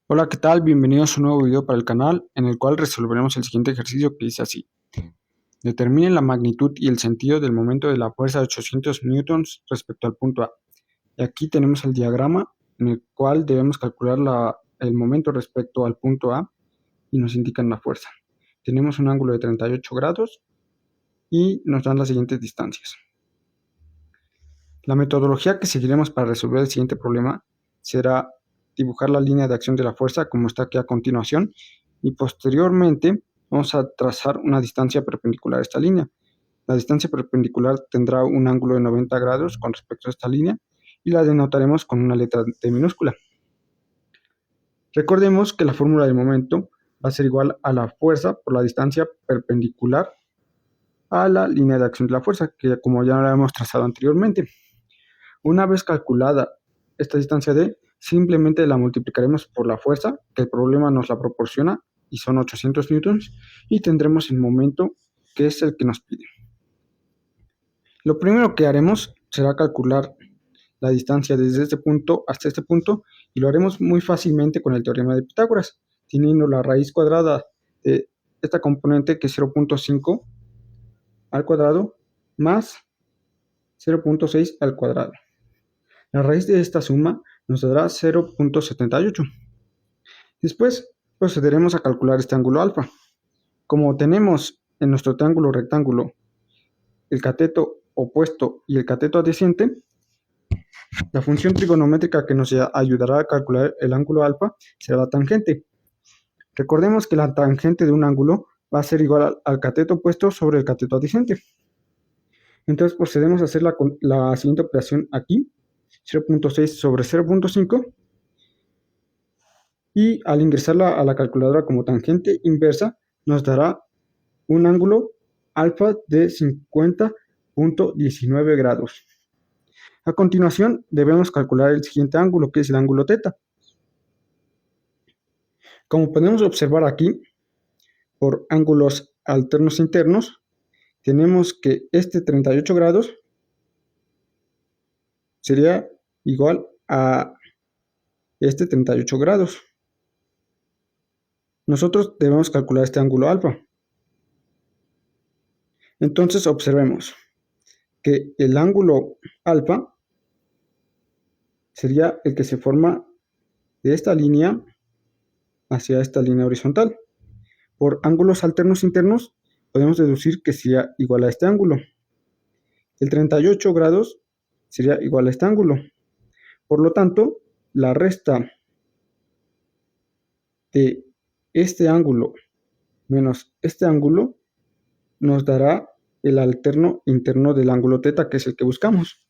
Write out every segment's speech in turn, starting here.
Hola, ¿qué tal? Bienvenidos a un nuevo video para el canal en el cual resolveremos el siguiente ejercicio que dice así. Determine la magnitud y el sentido del momento de la fuerza de 800 newtons respecto al punto A. Y aquí tenemos el diagrama en el cual debemos calcular el momento respecto al punto A y nos indican la fuerza. Tenemos un ángulo de 38 grados y nos dan las siguientes distancias. La metodología que seguiremos para resolver el siguiente problema será dibujar la línea de acción de la fuerza como está aquí a continuación y posteriormente vamos a trazar una distancia perpendicular a esta línea. La distancia perpendicular tendrá un ángulo de 90 grados con respecto a esta línea y la denotaremos con una letra D minúscula. Recordemos que la fórmula del momento va a ser igual a la fuerza por la distancia perpendicular a la línea de acción de la fuerza, que como ya la hemos trazado anteriormente. Una vez calculada esta distancia D, simplemente la multiplicaremos por la fuerza que el problema nos la proporciona y son 800 newtons y tendremos el momento que es el que nos pide. Lo primero que haremos será calcular la distancia desde este punto hasta este punto y lo haremos muy fácilmente con el teorema de Pitágoras, teniendo la raíz cuadrada de esta componente que es 0.5 al cuadrado más 0.6 al cuadrado. La raíz de esta suma nos dará 0.78. Después procederemos a calcular este ángulo alfa. Como tenemos en nuestro triángulo rectángulo el cateto opuesto y el cateto adyacente, la función trigonométrica que nos ayudará a calcular el ángulo alfa será la tangente. Recordemos que la tangente de un ángulo va a ser igual al cateto opuesto sobre el cateto adyacente. Entonces procedemos a hacer la siguiente operación aquí, 0.6 sobre 0.5, y al ingresarla a la calculadora como tangente inversa nos dará un ángulo alfa de 50.19 grados. A continuación debemos calcular el siguiente ángulo, que es el ángulo θ. Como podemos observar aquí, por ángulos alternos internos, tenemos que este 38 grados sería igual a este 38 grados. Nosotros debemos calcular este ángulo alfa. Entonces observemos que el ángulo alfa sería el que se forma de esta línea hacia esta línea horizontal. Por ángulos alternos internos podemos deducir que sería igual a este ángulo. El 38 grados sería igual a este ángulo. Por lo tanto, la resta de este ángulo menos este ángulo nos dará el alterno interno del ángulo θ, que es el que buscamos.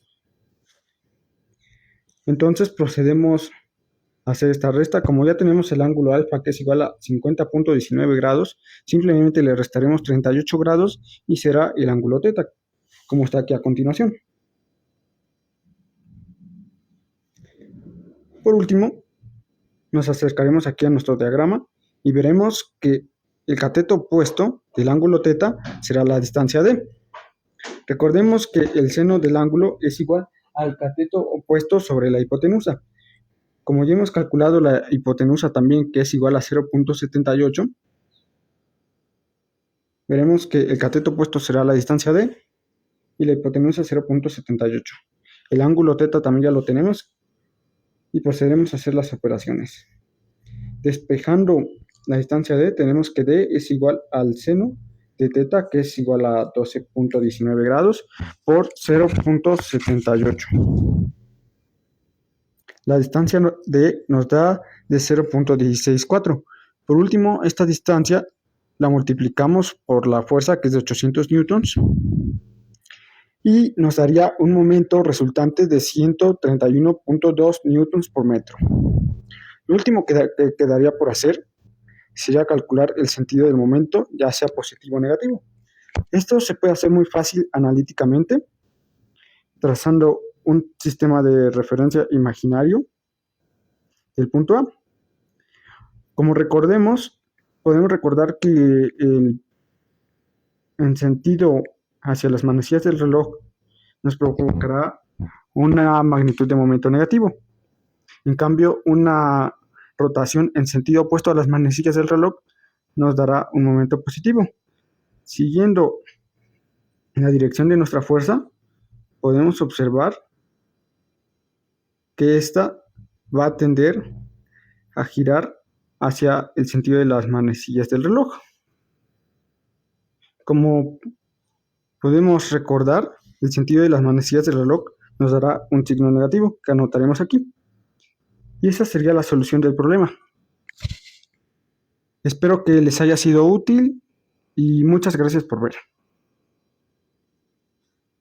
Entonces procedemos a hacer esta resta. Como ya tenemos el ángulo alfa, que es igual a 50.19 grados, simplemente le restaremos 38 grados y será el ángulo θ, como está aquí a continuación. Por último, nos acercaremos aquí a nuestro diagrama y veremos que el cateto opuesto del ángulo θ será la distancia D. Recordemos que el seno del ángulo es igual al cateto opuesto sobre la hipotenusa. Como ya hemos calculado la hipotenusa también, que es igual a 0.78, veremos que el cateto opuesto será la distancia D y la hipotenusa 0.78. El ángulo θ también ya lo tenemos y procederemos a hacer las operaciones. Despejando la distancia D, tenemos que D es igual al seno de θ, que es igual a 12.19 grados por 0.78. La distancia D nos da de 0.164. Por último, esta distancia la multiplicamos por la fuerza, que es de 800 newtons, y nos daría un momento resultante de 131.2 newtons por metro. Lo último que quedaría por hacer sería calcular el sentido del momento, ya sea positivo o negativo. Esto se puede hacer muy fácil analíticamente, trazando un sistema de referencia imaginario del punto A. Como recordemos, podemos recordar que en sentido hacia las manecillas del reloj nos provocará una magnitud de momento negativo. En cambio, una rotación en sentido opuesto a las manecillas del reloj nos dará un momento positivo. Siguiendo la dirección de nuestra fuerza, podemos observar que ésta va a tender a girar hacia el sentido de las manecillas del reloj. Como podemos recordar, el sentido de las manecillas del reloj nos dará un signo negativo que anotaremos aquí. Y esa sería la solución del problema. Espero que les haya sido útil y muchas gracias por ver.